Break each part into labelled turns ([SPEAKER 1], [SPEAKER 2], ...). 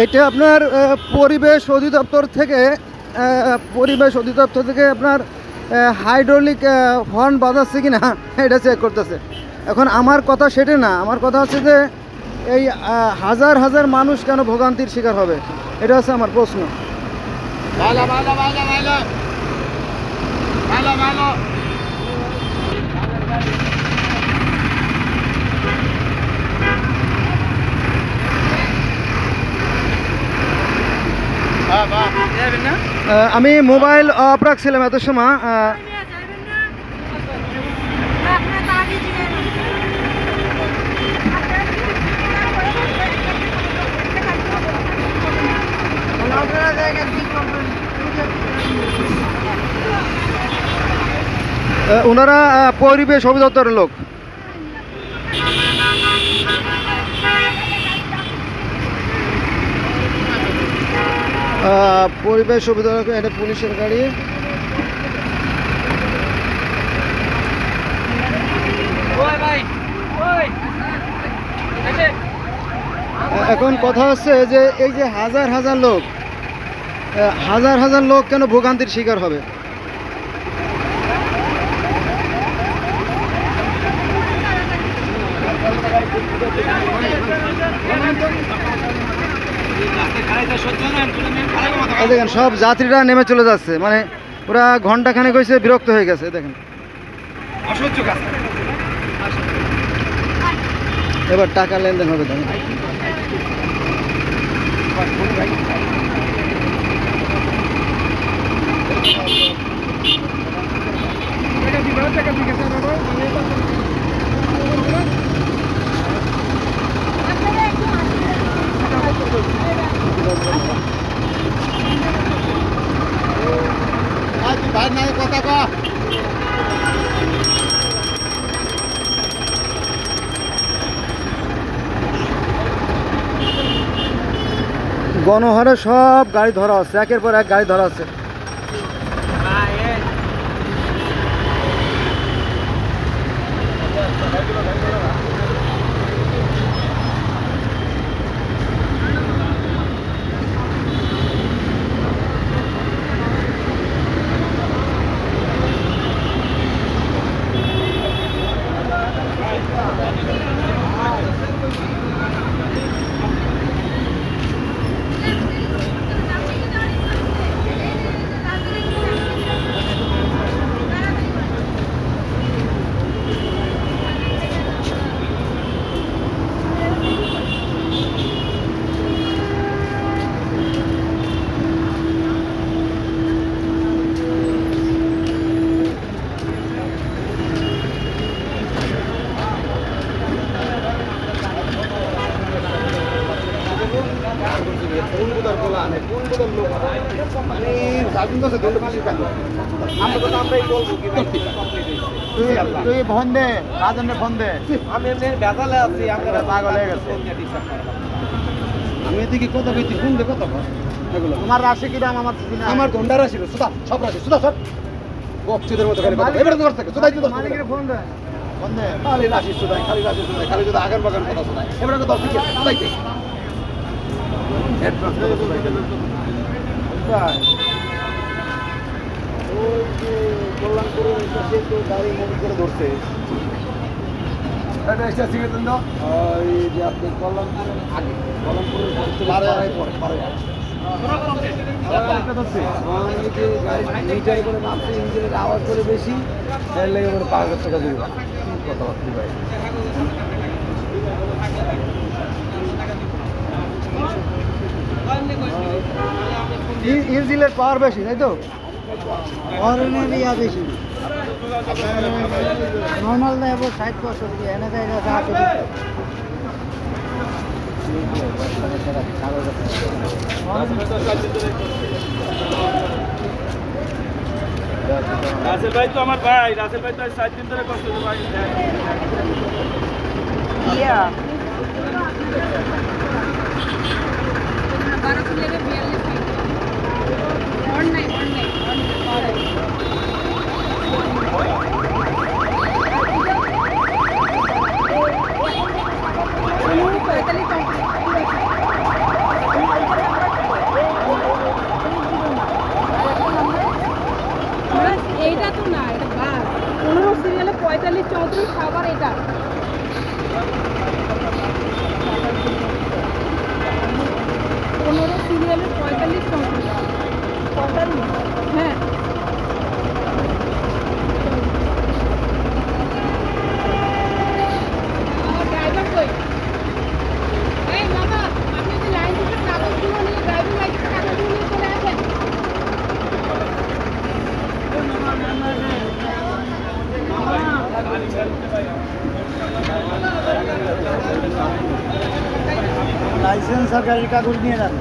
[SPEAKER 1] এটা আপনার পরিবেশ অধিদপ্তর থেকে আপনার হাইড্রোলিক হর্ন বাজাচ্ছে কিনা এটা চেক করতেছে। এখন আমার কথা সেটা না, আমার কথা হচ্ছে যে এই হাজার হাজার মানুষ কেন ভোগান্তির শিকার হবে, এটা হচ্ছে আমার প্রশ্ন। আমি মোবাইল অফ রাখছিলাম এত সময়। ওনারা পরিবেশ অধিদপ্তরের লোক। পরিবেশ অধিদপ্তর, এটা পুলিশের গাড়ি। এখন কথা হচ্ছে যে এই যে হাজার হাজার লোক কেন ভোগান্তির শিকার হবে। দেখেন সব যাত্রীরা নেমে চলে যাচ্ছে, মানে ওরা ঘন্টা খানেক হয়েছে, বিরক্ত হয়ে গেছে। দেখেন এবার টাকা লেনদেন হবে। দেখেন গণহারে সব গাড়ি ধরা আছে, একের পর এক গাড়ি ধরা আছে। তুই ফোন দে, রাজনে ফোন দে। আমি এমনি বেজালে আছি, আমরা পাগল হয়ে গেছে। আমি এদিকে কত কইছি, ফোন দে কত এগুলো। তোমার রাশি কি দাম? আমার গন্ডা রাশি, সুদা সব রাশি, সুদা সব বকচিদের মতো খালি কথা। এবারে তোমার থেকে সুদাই দিতে মালিকের ফোন দে, ফোন দে। খালি রাশি সুদাই, খালি রাশি সুদাই, খালি যদি আগের বাগান কথা সুদাই। এবারে তো 10 টিকে সুদাই দে। অ্যাডভান্স করে সুদাই দে। ওই যে কল্যাণপুরের কাছে তো গাড়ি মুভ করে ধরছে। এটা এসে সিগারেট দেন দাও। এই যে আপনি কল্যাণপুরের আগে, কল্যাণপুরের পরে পরে গাড়ি মিটার করে মাপছে, ইঞ্জিনের আওয়াজ করে বেশি, এর লেগে মানে 5,000 টাকা দিবে। কথা বলছি ভাই, ইঞ্জিনের পাওয়ার বেশি, তাই তো? হর্নের ইয়া বেশি, নর্মাল দেয় 60-65, এনে দেয় 80।
[SPEAKER 2] রাসেল ভাই তো আমার ভাই, রাসেল ভাই তো 4 দিন ধরে কষ্ট করে ভাই।
[SPEAKER 3] ইয়া
[SPEAKER 4] এইটা তো না, এটা বাস 15 সিরিয়ালে 45 34 আবার এটা 15 সিরিয়ালে 45 34 হ্যাঁ। ড্রাইভার কই? এই মামা, আপনি যে লাইসেন্সের কাগজগুলো নিয়ে, ড্রাইভিং লাইসেন্সের কাগজগুলো নিয়ে চলে আসেন।
[SPEAKER 1] লাইসেন্স আর গাড়ির কাগজ নিয়ে যান।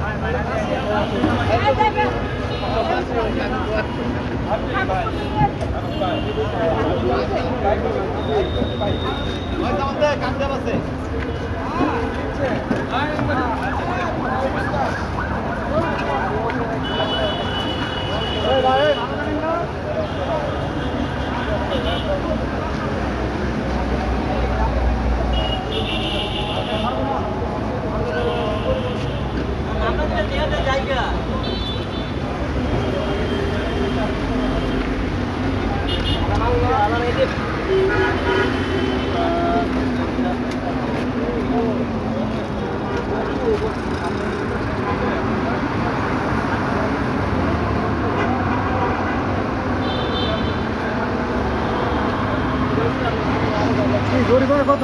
[SPEAKER 1] জরিমানা কত?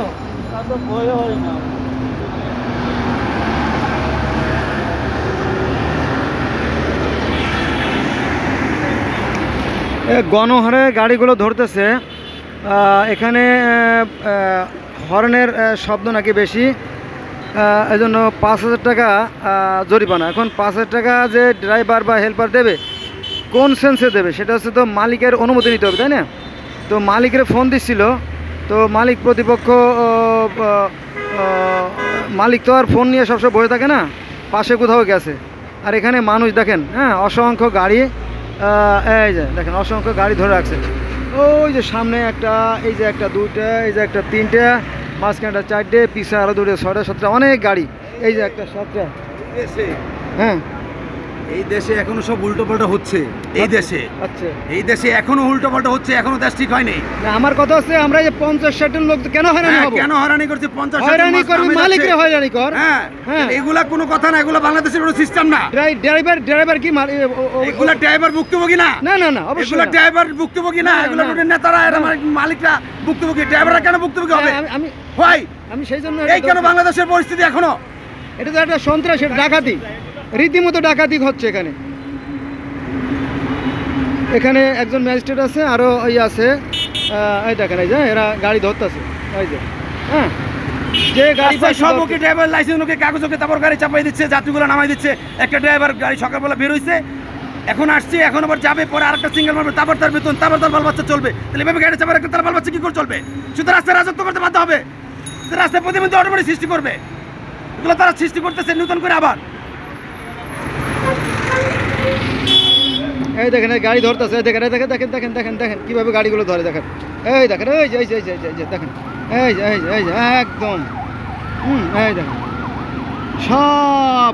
[SPEAKER 1] গণহারে গাড়িগুলো ধরতেছে, এখানে হর্নের শব্দ নাকি বেশি, এই জন্য 5,000 টাকা জরিমানা। এখন 5,000 টাকা যে ড্রাইভার বা হেল্পার দেবে, কোন সেন্সে দেবে সেটা হচ্ছে তো মালিকের অনুমতি নিতে হবে, তাই না? তো মালিকের ফোন দিচ্ছিল, তো মালিক প্রতিপক্ষ মালিক তো আর ফোন নিয়ে সবসময় বসে থাকে না, পাশে কোথাও গেছে। আর এখানে মানুষ দেখেন, হ্যাঁ, অসংখ্য গাড়ি, এই যে দেখেন অসংখ্য গাড়ি ধরে রাখছে। ওই যে সামনে একটা, এই যে একটা, দুইটা, এই যে একটা, তিনটা, মাঝখানটা 4টে, পিছনে আরও 2টে, 6টা, 7টা, অনেক গাড়ি। এই যে একটা 7টা। হ্যাঁ,
[SPEAKER 2] এই দেশে এখনো সব উল্টোপাল্টা হচ্ছে। এই দেশে,
[SPEAKER 1] আচ্ছা,
[SPEAKER 2] এই দেশে এখনো উল্টোপাল্টা হচ্ছে, এখনো দেশ ঠিক হয়নি।
[SPEAKER 1] না, আমার কথা হচ্ছে আমরা যে 50-60 লোক কেন হয়রানি হবো?
[SPEAKER 2] কেন হয়রানি করছে? 50
[SPEAKER 1] হয়রানি করবি, মালিকরে হয়রানি কর।
[SPEAKER 2] হ্যাঁ,
[SPEAKER 1] হ্যাঁ,
[SPEAKER 2] এগুলা কোনো কথা না, এগুলা বাংলাদেশের কোনো সিস্টেম না।
[SPEAKER 1] ড্রাইভার কি
[SPEAKER 2] এগুলা ড্রাইভার ভুক্তভোগী না।
[SPEAKER 1] না না না, অবশ্যই
[SPEAKER 2] এগুলা
[SPEAKER 1] না।
[SPEAKER 2] ড্রাইভার ভুক্তভোগী না, এগুলা রোডের নেতারা, এরা মালিকরা ভুক্তভোগী। ড্রাইভাররা কেন ভুক্তভোগী হবে?
[SPEAKER 1] আমি
[SPEAKER 2] ভাই,
[SPEAKER 1] আমি সেই জন্য
[SPEAKER 2] এই কেন বাংলাদেশের পরিস্থিতি এখনো?
[SPEAKER 1] এটা তো একটা সন্ত্রাস, ডাকাতি, রীতিমতো ডাকাতি হচ্ছে এখানে। এখানে একজন ম্যাজিস্ট্রেট আছে, আরও ওই আছে, এই দেখেন, এই যে এরা গাড়ি ধরতেছে, এই যে, হ্যাঁ, যে গাড়ি
[SPEAKER 2] সব ওকে, ড্রাইভার লাইসেন্স ওকে, কাগজ ওকে, তারপর গাড়ি চাপাই দিচ্ছে, যাত্রীগুলো নামাই দিচ্ছে। একটা ড্রাইভার গাড়ি সকালবেলা বের হইছে, এখন আসছে, এখন আবার যাবে, পরে আরেকটা সিঙ্গেল মারবে, তারপর তার বেতন, তারপর তার বাল বাচ্চা চলবে। তাহলে এভাবে গাড়ি চাপার একটা তার বাল বাচ্চা কি করে চলবে? শুধু রাস্তায় রাজত্ব করতে বাধ্য হবে, রাস্তায় প্রতিবন্ধী অটোমেটিক সৃষ্টি করবে। এগুলো তারা সৃষ্টি করতেছে নতুন করে আবার।
[SPEAKER 1] এই দেখেন, এই গাড়ি ধরতেছে, দেখেন, দেখেন, দেখেন, দেখেন, দেখেন, দেখেন কীভাবে গাড়িগুলো ধরে, দেখেন, এই দেখেন, এই যে, এই যে, এই যে, দেখেন, এই যে, এই যে, এই যে, একদম, এই দেখেন, সব